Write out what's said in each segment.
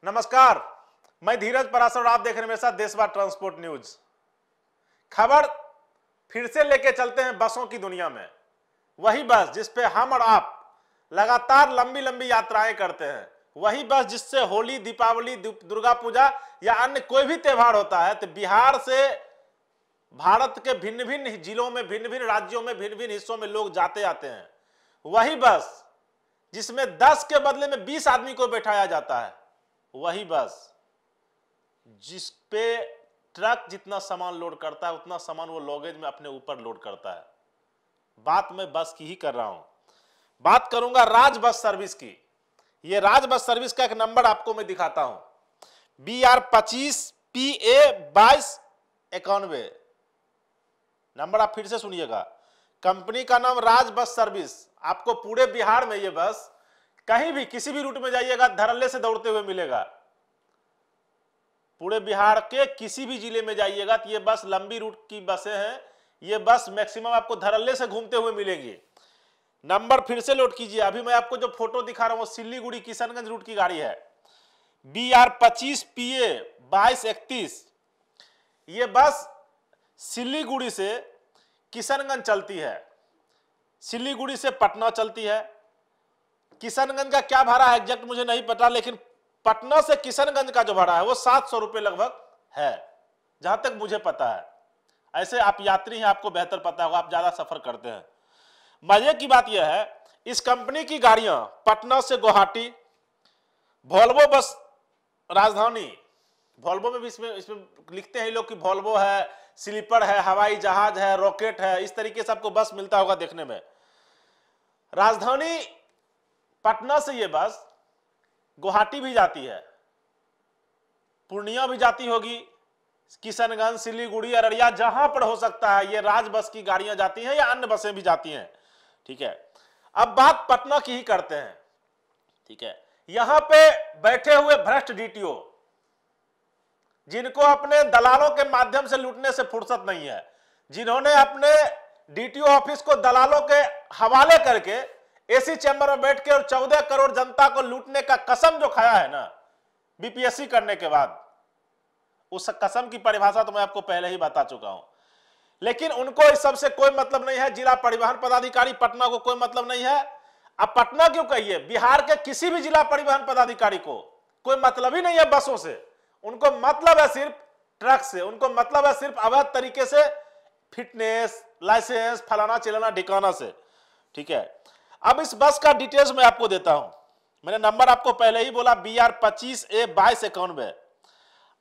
नमस्कार, मैं धीरज पराशर और आप देख रहे हैं मेरे साथ देशवार ट्रांसपोर्ट न्यूज। खबर फिर से लेके चलते हैं बसों की दुनिया में। वही बस जिस पे हम और आप लगातार लंबी लंबी यात्राएं करते हैं, वही बस जिससे होली, दीपावली, दुर्गा पूजा या अन्य कोई भी त्योहार होता है तो बिहार से भारत के भिन्न भिन्न जिलों में, भिन्न भिन्न राज्यों में, भिन्न भिन्न हिस्सों में लोग जाते आते हैं। वही बस जिसमें 10 के बदले में 20 आदमी को बैठाया जाता है, वही बस जिस पे ट्रक जितना सामान लोड करता है उतना सामान वो लॉगेज में अपने ऊपर लोड करता है। बात मैं बस की ही कर रहा हूं। बात करूंगा राज बस सर्विस की। ये राज बस सर्विस का एक नंबर आपको मैं दिखाता हूं, BR25PA2291। नंबर आप फिर से सुनिएगा। कंपनी का नाम राज बस सर्विस। आपको पूरे बिहार में ये बस कहीं भी किसी भी रूट में जाइएगा धड़ल्ले से दौड़ते हुए मिलेगा। पूरे बिहार के किसी भी जिले में जाइएगा तो ये बस लंबी रूट की बसें हैं। ये बस मैक्सिमम आपको धड़ल्ले से घूमते हुए मिलेंगी। नंबर फिर से लोड कीजिए। अभी मैं आपको जो फोटो दिखा रहा हूं वो सिल्लीगुड़ी किशनगंज रूट की गाड़ी है, BR25PA2231। ये बस सिल्लीगुड़ी से किशनगंज चलती है, सिल्लीगुड़ी से पटना चलती है। किशनगंज का क्या भाड़ा है एग्जैक्ट मुझे नहीं पता, लेकिन पटना से किशनगंज का जो भाड़ा है वो 700 रुपये लगभग है, जहां तक मुझे पता है। ऐसे आप यात्री हैं, आपको बेहतर पता होगा, आप ज्यादा सफर करते हैं। मजे की बात यह है, इस कंपनी की गाड़ियां पटना से गुवाहाटी, वोल्वो बस राजधानी, वोल्वो में भी इसमें लिखते हैं लोग कि वोल्वो है, स्लीपर है, हवाई जहाज है, रॉकेट है, इस तरीके से आपको बस मिलता होगा देखने में। राजधानी पटना से ये बस गुवाहाटी भी जाती है, पूर्णिया भी जाती होगी, किशनगंज, सिल्लीगुड़ी, अररिया, जहां पर हो सकता है ये राज बस की गाड़ियां जाती हैं या अन्य बसें भी जाती हैं। ठीक है, अब बात पटना की ही करते हैं। ठीक है, यहां पे बैठे हुए भ्रष्ट डीटीओ, जिनको अपने दलालों के माध्यम से लूटने से फुर्सत नहीं है, जिन्होंने अपने डीटीओ ऑफिस को दलालों के हवाले करके एसी चैम्बर में बैठ के और 14 करोड़ जनता को लूटने का कसम जो खाया है ना बीपीएससी करने के बाद, उस कसम की परिभाषा तो मैं आपको पहले ही बता चुका हूं। लेकिन उनको इस सब से कोई मतलब नहीं है। जिला परिवहन पदाधिकारी पटना को कोई मतलब नहीं है। अब पटना क्यों कहिए, बिहार के किसी भी जिला परिवहन पदाधिकारी को कोई मतलब ही नहीं है बसों से। उनको मतलब है सिर्फ ट्रक से, उनको मतलब है सिर्फ अवैध तरीके से फिटनेस, लाइसेंस, फलाना चिलाना ढिकाना से। ठीक है, अब इस बस का डिटेल्स मैं आपको देता हूं। मैंने नंबर आपको पहले ही बोला, BR25A2291।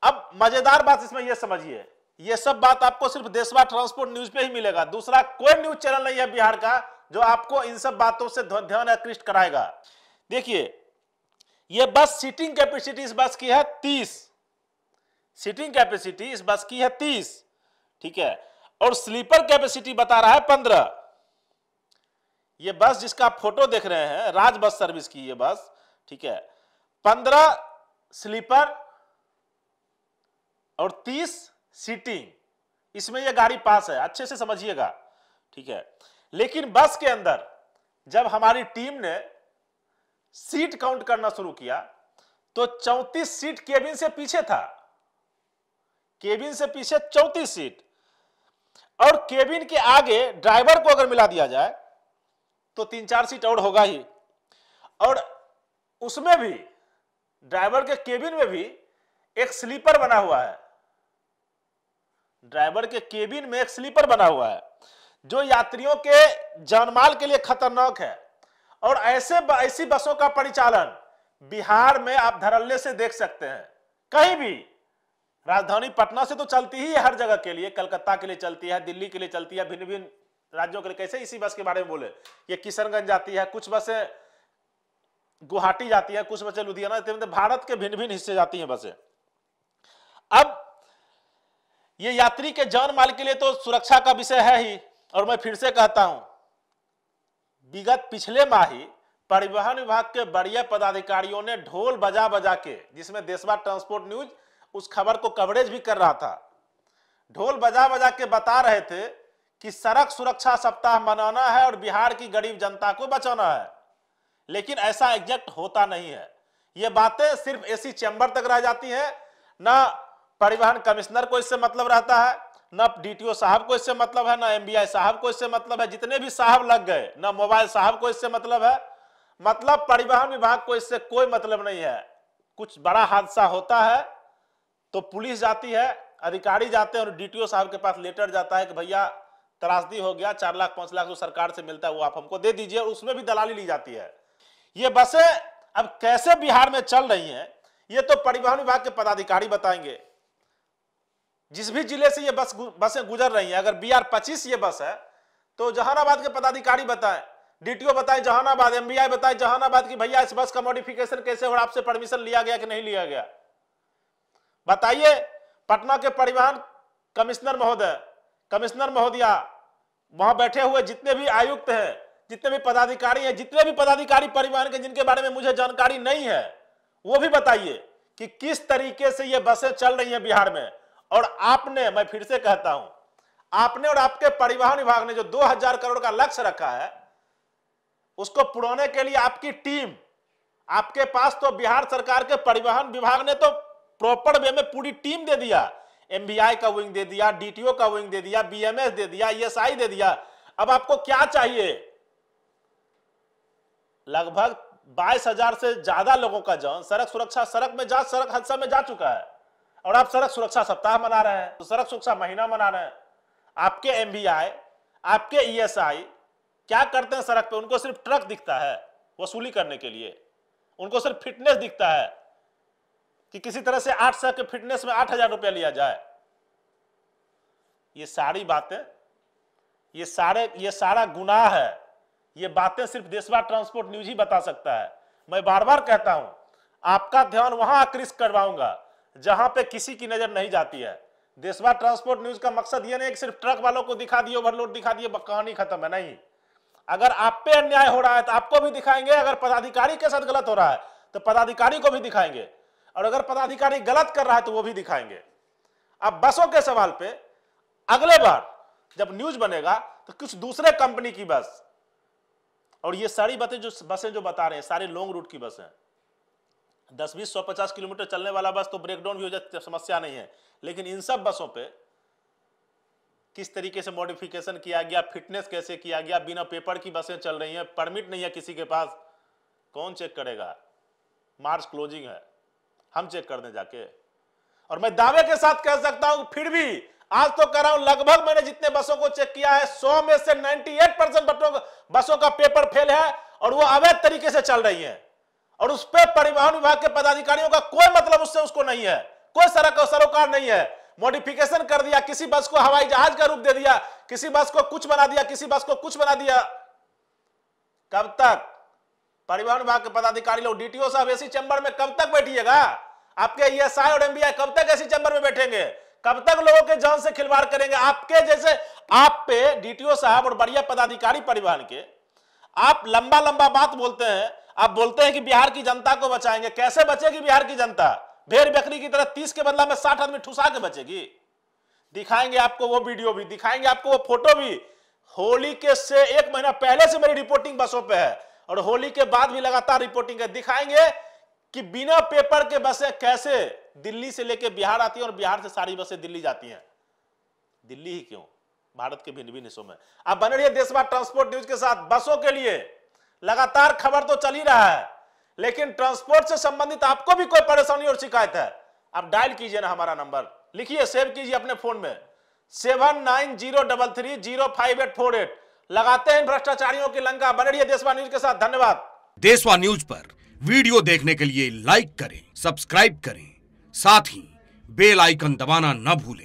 अब मजेदार बात इसमें यह समझिए, यह सब बात आपको सिर्फ देशवार ट्रांसपोर्ट न्यूज पे ही मिलेगा। दूसरा कोई न्यूज चैनल नहीं है बिहार का जो आपको इन सब बातों से ध्यान आकृष्ट कराएगा। देखिए, यह बस सीटिंग कैपेसिटी इस बस की है 30, सीटिंग कैपेसिटी इस बस की है 30। ठीक है, और स्लीपर कैपेसिटी बता रहा है 15। ये बस जिसका फोटो देख रहे हैं राज बस सर्विस की ये बस, ठीक है, 15 स्लीपर और 30 सीटिंग, इसमें यह गाड़ी पास है, अच्छे से समझिएगा। ठीक है, लेकिन बस के अंदर जब हमारी टीम ने सीट काउंट करना शुरू किया तो 34 सीट केबिन से पीछे था, केबिन से पीछे 34 सीट, और केबिन के आगे ड्राइवर को अगर मिला दिया जाए तो 3-4 सीट और होगा ही। और उसमें भी ड्राइवर के केबिन में भी एक स्लीपर बना हुआ है, ड्राइवर के केबिन में एक स्लीपर बना हुआ है जो यात्रियों के जानमाल के लिए खतरनाक है। और ऐसी बसों का परिचालन बिहार में आप धड़ल्ले से देख सकते हैं। कहीं भी, राजधानी पटना से तो चलती ही है हर जगह के लिए, कलकत्ता के लिए चलती है, दिल्ली के लिए चलती है, भिन्न भिन्न राज्यों के लिए। कैसे इसी बस के बारे में बोले, ये किशनगंज जाती है, कुछ बसें गुवाहाटी जाती है, कुछ बसें लुधियाना, भारत के भिन्न भिन्न हिस्से जाती हैं बसें। अब ये यात्री के जान माल के लिए तो सुरक्षा का विषय है ही। और मैं फिर से कहता हूं, विगत पिछले माह ही परिवहन विभाग के बड़े पदाधिकारियों ने ढोल बजा बजा के, जिसमें देशवार ट्रांसपोर्ट न्यूज उस खबर को कवरेज भी कर रहा था, ढोल बजा बजा के बता रहे थे कि सड़क सुरक्षा सप्ताह मनाना है और बिहार की गरीब जनता को बचाना है। लेकिन ऐसा एग्जैक्ट होता नहीं है। ये बातें सिर्फ एसी चैम्बर तक रह जाती हैं। ना परिवहन कमिश्नर को इससे मतलब रहता है, ना डीटीओ साहब को इससे मतलब है, ना एमबीआई साहब को इससे मतलब है, जितने भी साहब लग गए, ना मोबाइल साहब को इससे मतलब है। मतलब परिवहन विभाग को इससे कोई मतलब नहीं है। कुछ बड़ा हादसा होता है तो पुलिस जाती है, अधिकारी जाते हैं और डीटीओ साहब के पास लेटर जाता है कि भैया त्रासदी हो गया, 4 लाख 5 लाख जो सरकार से मिलता है वो आप हमको दे दीजिए, और उसमें भी दलाली ली जाती है। ये बसें अब कैसे बिहार में चल रही हैं ये तो परिवहन विभाग के पदाधिकारी बताएंगे। जिस भी जिले से ये बसें गुजर रही हैं, अगर BR-25 ये बस है तो जहानाबाद के पदाधिकारी बताएं, डीटीओ बताएं जहानाबाद, एमबीआई बताएं जहानाबाद की भैया इस बस का मॉडिफिकेशन कैसे और आपसे परमिशन लिया गया कि नहीं लिया गया। बताइए पटना के परिवहन कमिश्नर महोदय, कमिश्नर महोदया, वहां बैठे हुए जितने भी आयुक्त हैं, जितने भी पदाधिकारी हैं, जितने भी पदाधिकारी परिवहन के जिनके बारे में मुझे जानकारी नहीं है, वो भी बताइए कि किस तरीके से ये बसें चल रही हैं बिहार में। और आपने, मैं फिर से कहता हूं, आपने और आपके परिवहन विभाग ने जो 2000 करोड़ का लक्ष्य रखा है उसको पुराने के लिए आपकी टीम, आपके पास तो बिहार सरकार के परिवहन विभाग ने तो प्रॉपर वे में पूरी टीम दे दिया। एमबीआई का विंग दे दिया, डीटीओ का विंग दे दिया, बीएमएस दे दिया, ईएसआई दे दिया। अब आपको क्या चाहिए? लगभग 22,000 से ज्यादा लोगों का जान सड़क सुरक्षा, सड़क हादसा में जा चुका है और आप सड़क सुरक्षा सप्ताह मना रहे हैं, तो सड़क सुरक्षा महीना मना रहे हैं। आपके एमबीआई, आपके ईएसआई क्या करते हैं सड़क पे? उनको सिर्फ ट्रक दिखता है वसूली करने के लिए, उनको सिर्फ फिटनेस दिखता है कि किसी तरह से 800 के फिटनेस में 8,000 रुपया लिया जाए। ये सारी बातें, ये सारा गुनाह है। ये बातें सिर्फ देशवा ट्रांसपोर्ट न्यूज ही बता सकता है। मैं बार बार कहता हूं, आपका ध्यान वहां आकृष्ट करवाऊंगा जहां पे किसी की नजर नहीं जाती है। देशवा ट्रांसपोर्ट न्यूज का मकसद ये नहीं कि सिर्फ ट्रक वालों को दिखा दिए, ओवरलोड दिखा दिए, कहानी खत्म है। नहीं, अगर आप पे अन्याय हो रहा है तो आपको भी दिखाएंगे, अगर पदाधिकारी के साथ गलत हो रहा है तो पदाधिकारी को भी दिखाएंगे, और अगर पदाधिकारी गलत कर रहा है तो वो भी दिखाएंगे। अब बसों के सवाल पे अगले बार जब न्यूज बनेगा तो कुछ दूसरे कंपनी की बस, और ये सारी बसें जो बता रहे हैं सारी लॉन्ग रूट की बस हैं। 10, 20, 150 किलोमीटर चलने वाला बस तो ब्रेकडाउन भी हो जाए, समस्या नहीं है। लेकिन इन सब बसों पे किस तरीके से मॉडिफिकेशन किया गया, फिटनेस कैसे किया गया, बिना पेपर की बसें चल रही हैं, परमिट नहीं है किसी के पास, कौन चेक करेगा? मार्च क्लोजिंग है, हम चेक कर दें जाके। और मैं दावे के साथ कह सकता हूं, फिर भी आज तो कह रहा हूं, लगभग मैंने जितने बसों को चेक किया है 100 में से 98% बसों का पेपर फेल है और वो अवैध तरीके से चल रही है। और उस पर परिवहन विभाग के पदाधिकारियों का कोई मतलब उसको नहीं है, कोई सरोकार नहीं है। मॉडिफिकेशन कर दिया, किसी बस को हवाई जहाज का रूप दे दिया, किसी बस को कुछ बना दिया, किसी बस को कुछ बना दिया। कब तक परिवहन विभाग के पदाधिकारी लोग, डीटीओ साहब एसी चैम्बर में कब तक बैठिएगा? आपके ईएसआई और एमबीआई कब तक एसी चैम्बर में बैठेंगे? कब तक लोगों के जान से खिलवाड़ करेंगे? आपके जैसे आप पे डीटीओ साहब और बढ़िया पदाधिकारी परिवहन के, आप लंबा लंबा बात बोलते हैं, आप बोलते हैं कि बिहार की जनता को बचाएंगे। कैसे बचेगी बिहार की जनता? भेड़ बकरी की तरह 30 के बदला में 60 आदमी ठुसा के बचेगी। दिखाएंगे आपको वो वीडियो भी, दिखाएंगे आपको वो फोटो भी। होली के से 1 महीना पहले से मेरी रिपोर्टिंग बसों पे है और होली के बाद भी लगातार रिपोर्टिंग है। दिखाएंगे कि बिना पेपर के बसें कैसे दिल्ली से लेके बिहार आती है और बिहार से सारी बसें दिल्ली जाती हैं। दिल्ली ही क्यों, भारत के भिन्न भिन्न हिस्सों में। आप बने रहिए देशवा ट्रांसपोर्ट न्यूज के साथ। बसों के लिए लगातार खबर तो चल ही रहा है, लेकिन ट्रांसपोर्ट से संबंधित आपको भी कोई परेशानी और शिकायत है, आप डायल कीजिए ना हमारा नंबर, लिखिए, सेव कीजिए अपने फोन में 7903305848। लगाते हैं भ्रष्टाचारियों की लंका। बने रहिए देशवा न्यूज के साथ। धन्यवाद। देशवा न्यूज पर वीडियो देखने के लिए लाइक करें, सब्सक्राइब करें, साथ ही बेल आइकन दबाना न भूलें।